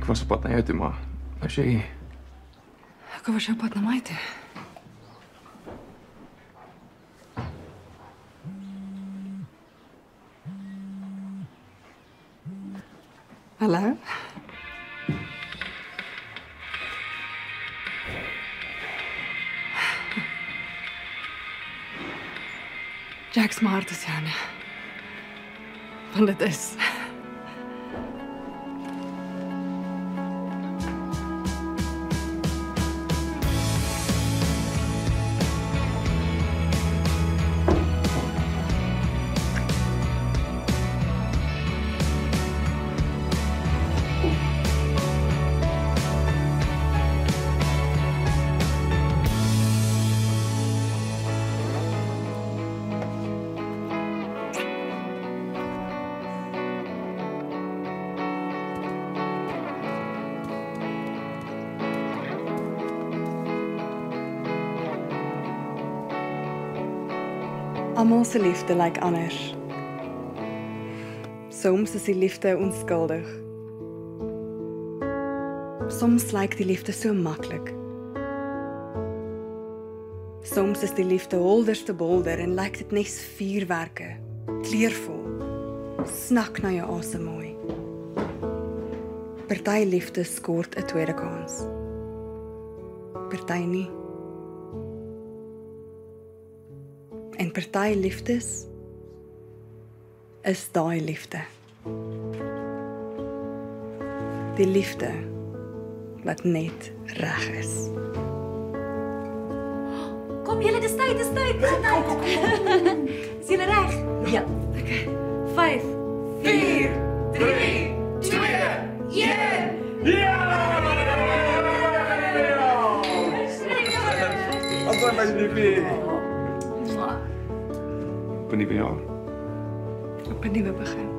Ek was op pad na jou toe, maar as jy... Ek was op pad na my toe. Hallo? Jack's hart is joune. Want dit is. Almal se liefde lyk anders. Soms is die liefde onskuldig. Soms lyk die liefde so maklik. Soms is die liefde holderste bolder en lyk dit nes vuurwerke, kleurvol. Snak na jou asem mooi. Party liefde skort 'n tweede kans. Party nie. En party liefdes is daai liefde. Die liefde wat net reg is. Kom julle, dis tyd. Is julle reg? Ja. Okay. 5, 4, 3, 2, 1. Ja! Wat doen my liefie? Op 'n nuwe jaar. Op 'n nuwe begin.